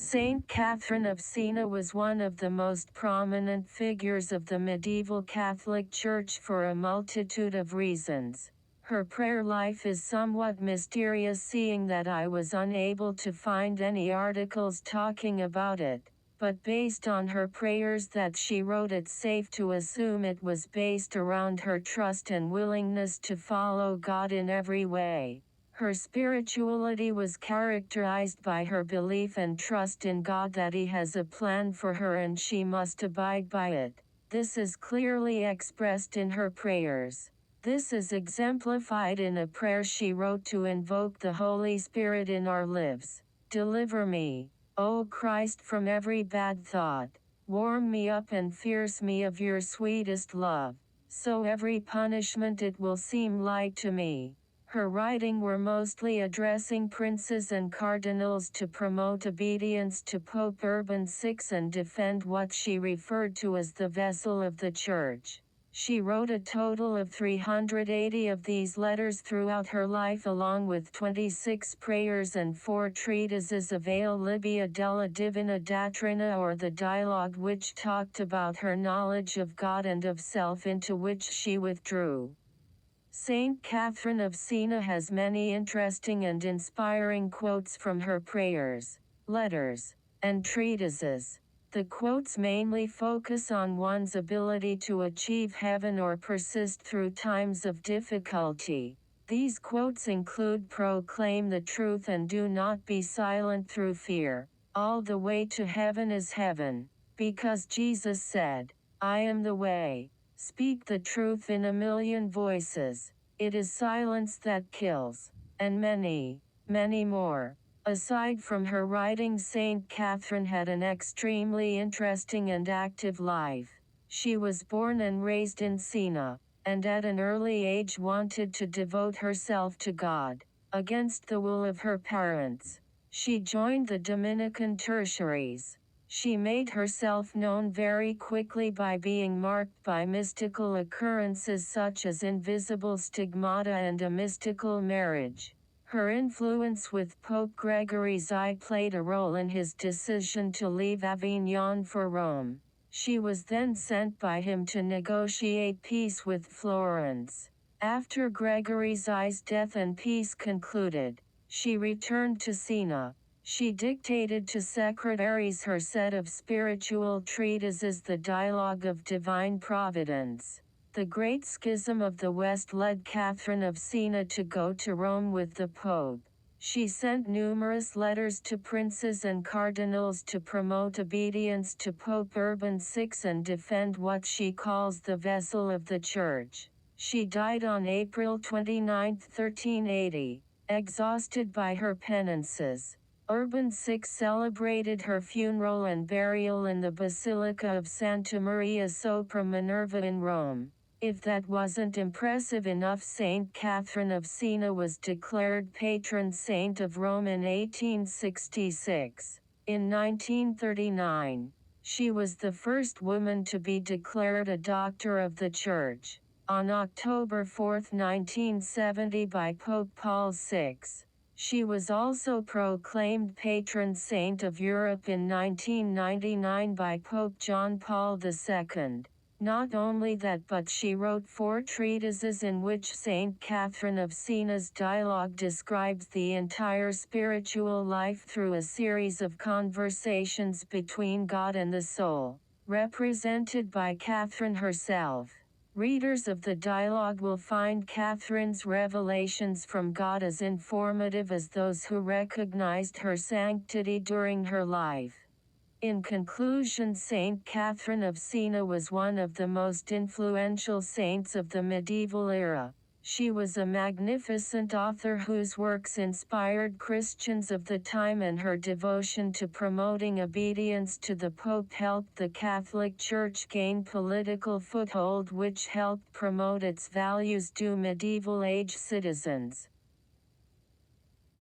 Saint Catherine of Siena was one of the most prominent figures of the medieval Catholic Church for a multitude of reasons. Her prayer life is somewhat mysterious, seeing that I was unable to find any articles talking about it, but based on her prayers that she wrote, it's safe to assume it was based around her trust and willingness to follow God in every way. Her spirituality was characterized by her belief and trust in God that He has a plan for her and she must abide by it. This is clearly expressed in her prayers. This is exemplified in a prayer she wrote to invoke the Holy Spirit in our lives. Deliver me, O Christ, from every bad thought. Warm me up and fierce me of your sweetest love, so every punishment it will seem light to me. Her writing were mostly addressing princes and cardinals to promote obedience to Pope Urban VI and defend what she referred to as the vessel of the Church. She wrote a total of 380 of these letters throughout her life, along with 26 prayers and 4 treatises of Ale Libia della Divina Dottrina, or the dialogue, which talked about her knowledge of God and of self, into which she withdrew. Saint Catherine of Siena has many interesting and inspiring quotes from her prayers, letters, and treatises. The quotes mainly focus on one's ability to achieve heaven or persist through times of difficulty. These quotes include "Proclaim the truth and do not be silent through fear. All the way to heaven is heaven, because Jesus said, I am the way. Speak the truth in a million voices. It is silence that kills." And many, many more. Aside from her writings, Saint Catherine had an extremely interesting and active life. She was born and raised in Siena, and at an early age wanted to devote herself to God, against the will of her parents. She joined the Dominican tertiaries. She made herself known very quickly by being marked by mystical occurrences such as invisible stigmata and a mystical marriage. Her influence with Pope Gregory XI played a role in his decision to leave Avignon for Rome. She was then sent by him to negotiate peace with Florence. After Gregory XI's death and peace concluded, she returned to Siena. She dictated to secretaries her set of spiritual treatises, the Dialogue of Divine Providence. The Great Schism of the West led Catherine of Siena to go to Rome with the Pope. She sent numerous letters to princes and cardinals to promote obedience to Pope Urban VI and defend what she calls the vessel of the Church. She died on April 29, 1380, exhausted by her penances. Urban VI celebrated her funeral and burial in the Basilica of Santa Maria sopra Minerva in Rome. If that wasn't impressive enough, Saint Catherine of Siena was declared patron saint of Rome in 1866. In 1939, she was the first woman to be declared a Doctor of the Church. On October 4, 1970 by Pope Paul VI. She was also proclaimed patron saint of Europe in 1999 by Pope John Paul II. Not only that, but she wrote 4 treatises in which Saint Catherine of Siena's dialogue describes the entire spiritual life through a series of conversations between God and the soul, represented by Catherine herself. Readers of the dialogue will find Catherine's revelations from God as informative as those who recognized her sanctity during her life. In conclusion, Saint Catherine of Siena was one of the most influential saints of the medieval era. She was a magnificent author whose works inspired Christians of the time, and her devotion to promoting obedience to the Pope helped the Catholic Church gain political foothold, which helped promote its values to medieval age citizens.